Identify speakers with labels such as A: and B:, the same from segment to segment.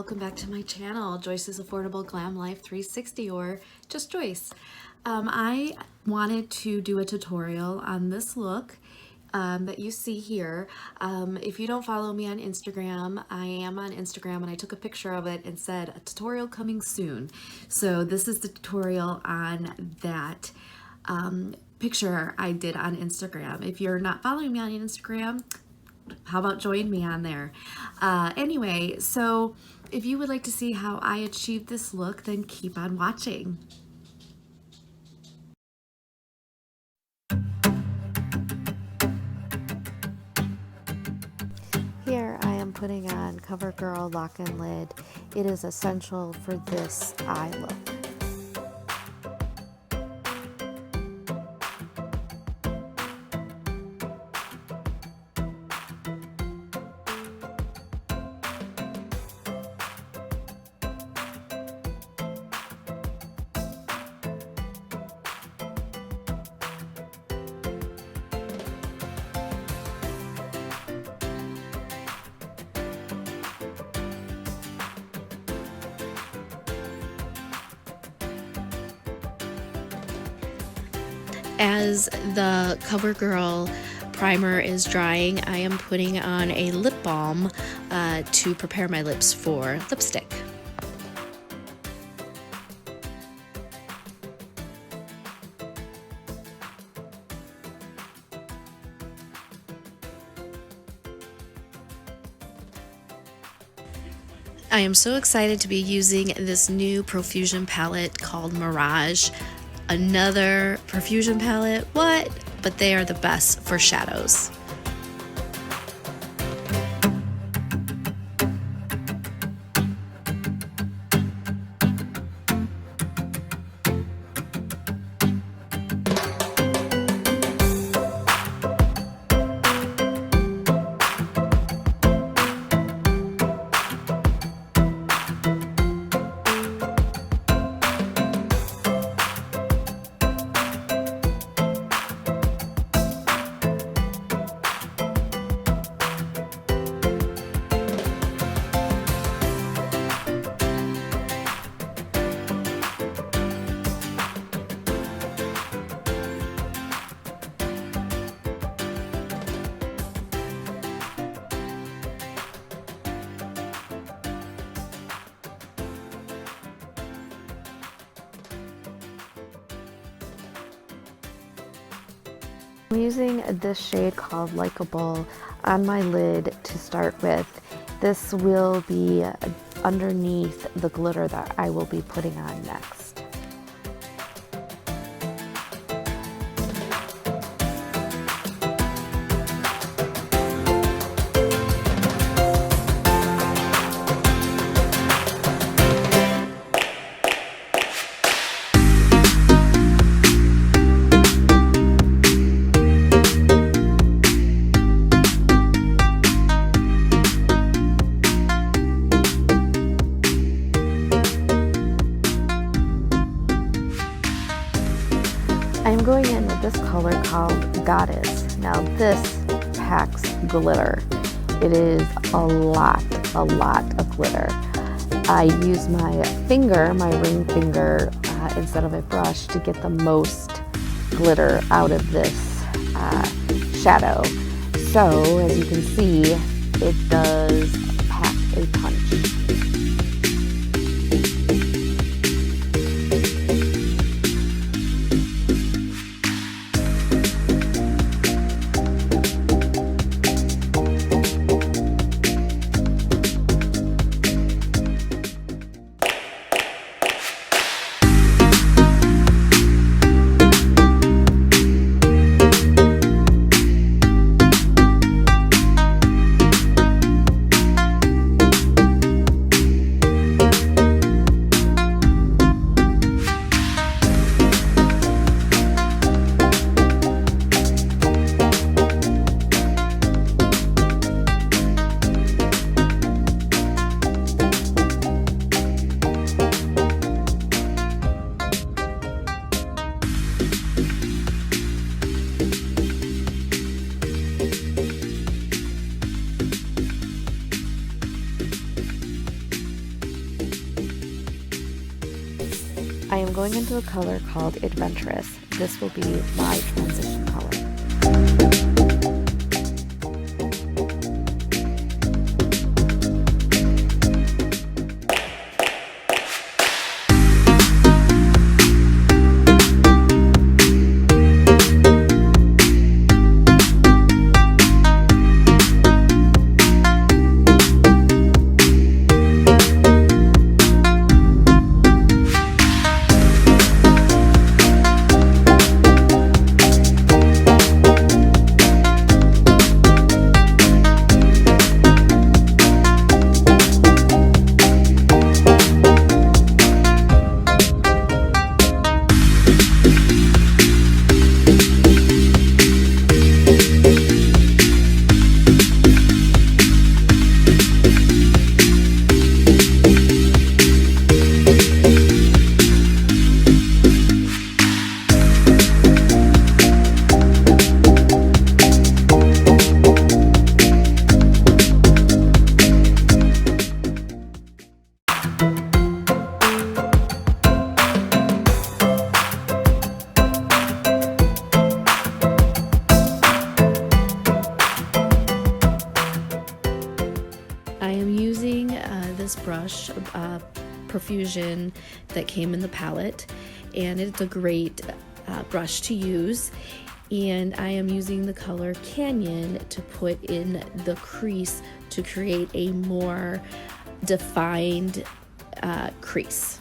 A: welcome back to my channel, Joyce's Affordable Glam Life 360, or just Joyce. I wanted to do a tutorial on this look that you see here. If you don't follow me on Instagram, I am on Instagram, and I took a picture of it and said a tutorial coming soon. So this is the tutorial on that picture I did on Instagram. If you're not following me on Instagram, how about join me on there? Anyway, so if you would like to see how I achieved this look, then keep on watching. Here I am putting on CoverGirl Lock and Lid. It is essential for this eye look. As the CoverGirl primer is drying, I am putting on a lip balm to prepare my lips for lipstick. I am so excited to be using this new Profusion palette called Mirage. Another Profusion palette, what? But they are the best for shadows. I'm using this shade called Likeable on my lid to start with. This will be underneath the glitter that I will be putting on next. I'm going in with this color called Goddess. Now this packs glitter. It is a lot of glitter. I use my finger, my ring finger, instead of a brush to get the most glitter out of this shadow. So as you can see, it does pack a punch. going into a color called Adventurous. This will be my transition color. I am using this brush, Profusion, that came in the palette, and it's a great brush to use. And I am using the color Canyon to put in the crease to create a more defined crease.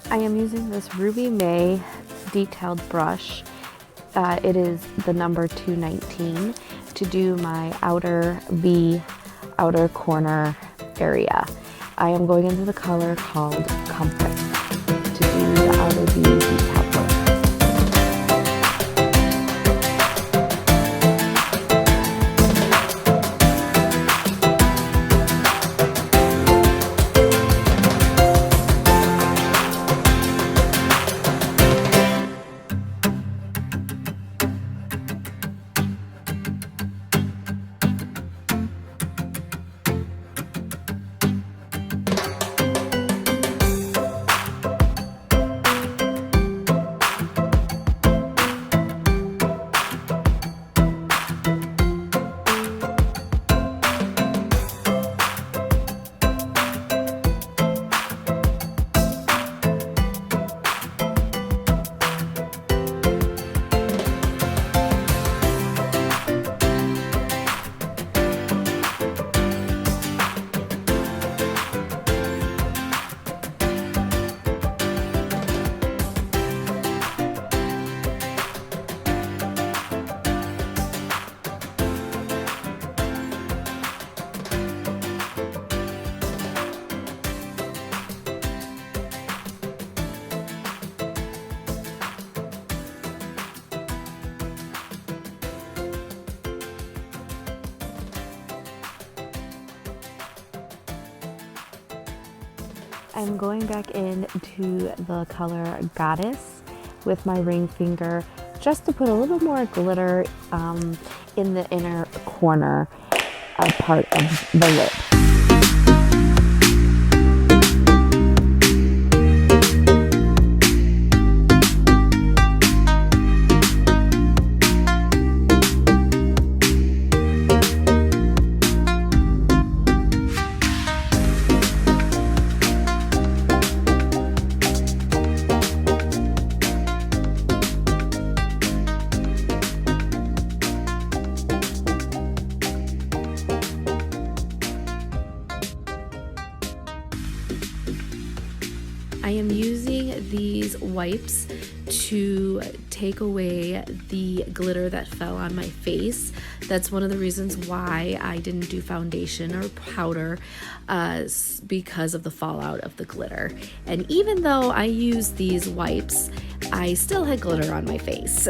A: I am using this Ruby May detailed brush. It is the number 219 to do my outer outer corner area. I am going into the color called Comfort to do the outer V detail work. I'm going back into the color Goddess with my ring finger just to put a little more glitter in the inner corner part of the lip. these wipes to take away the glitter that fell on my face. That's one of the reasons why I didn't do foundation or powder, because of the fallout of the glitter. And even though I used these wipes, I still had glitter on my face.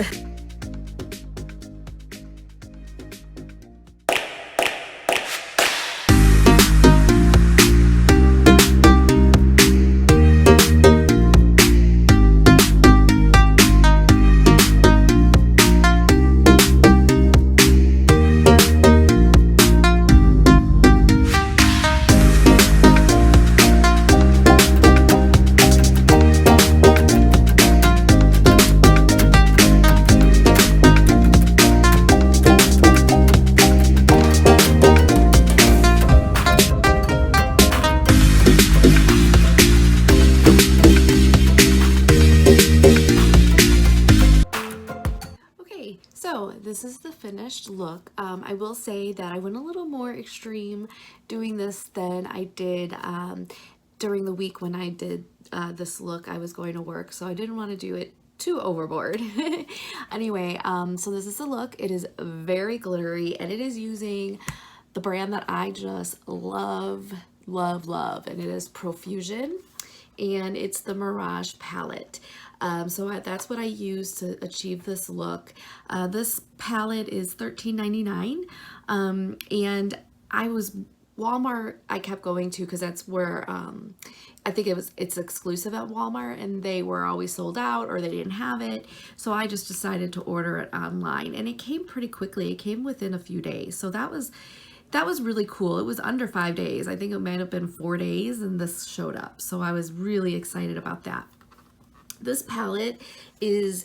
A: So this is the finished look. I will say that I went a little more extreme doing this than I did during the week when I did this look. I was going to work, so I didn't want to do it too overboard. Anyway, so this is the look. It is very glittery, and it is using the brand that I just love, and it is Profusion, and it's the Mirage palette. So that's what I use to achieve this look. This palette is $13.99, and Walmart I kept going to because that's where I think it's exclusive at Walmart, and they were always sold out or they didn't have it. So I just decided to order it online, and it came pretty quickly. It came within a few days, so that was really cool. It was under 5 days. I think it might have been 4 days, and this showed up. So I was really excited about that. This palette is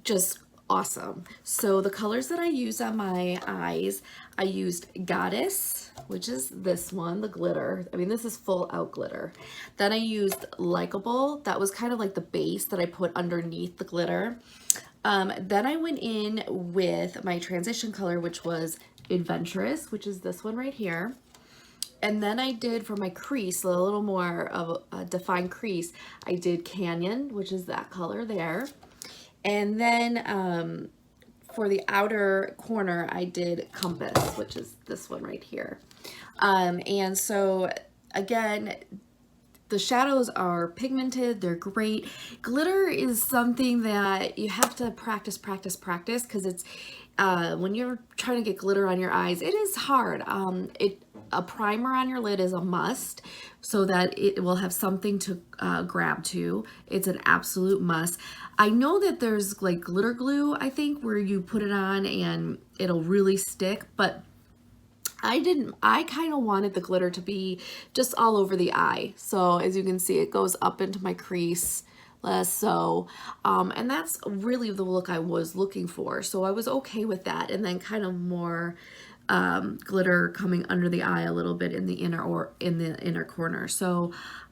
A: just awesome. So the colors that I used on my eyes, I used Goddess, which is this one, the glitter. I mean, this is full out glitter. Then I used Likeable. That was kind of like the base that I put underneath the glitter. Then I went in with my transition color, which was Adventurous, which is this one right here. And then I did for my crease, a little more of a defined crease, I did Canyon, which is that color there. And then for the outer corner, I did Compass, which is this one right here. And so again, the shadows are pigmented, they're great. Glitter is something that you have to practice, because it's, when you're trying to get glitter on your eyes, it is hard. A primer on your lid is a must so that it will have something to grab to. It's an absolute must. I know that there's like glitter glue, I think, where you put it on and it'll really stick, but I kind of wanted the glitter to be just all over the eye. So as you can see, it goes up into my crease, less so, and that's really the look I was looking for. So I was okay with that, and then kind of more glitter coming under the eye a little bit in the inner corner. So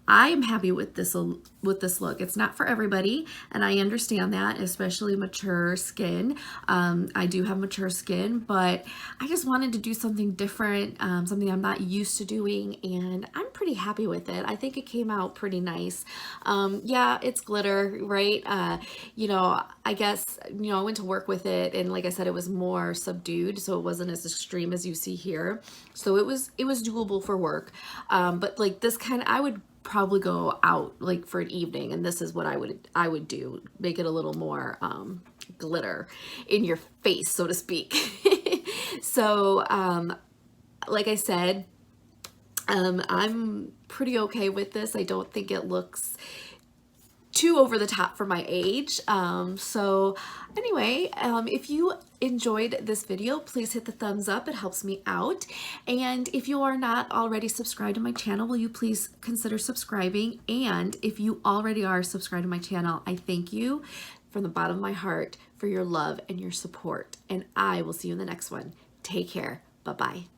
A: I'm happy with this look. It's not for everybody, and I understand that, especially mature skin. I do have mature skin, but I just wanted to do something different, something I'm not used to doing, and I'm pretty happy with it. I think it came out pretty nice. Yeah, it's glitter, right? You know, I guess, you know, I went to work with it, and like I said, it was more subdued, so it wasn't as extreme as you see here. So it was doable for work. But like this kind of, I would probably go out like for an evening, and this is what I would do, make it a little more glitter in your face, so to speak. So like I said, I'm pretty okay with this. I don't think it looks too over the top for my age. So anyway, if you enjoyed this video, please hit the thumbs up. It helps me out. And if you are not already subscribed to my channel, will you please consider subscribing? And if you already are subscribed to my channel, I thank you from the bottom of my heart for your love and your support. And I will see you in the next one. Take care. Bye-bye.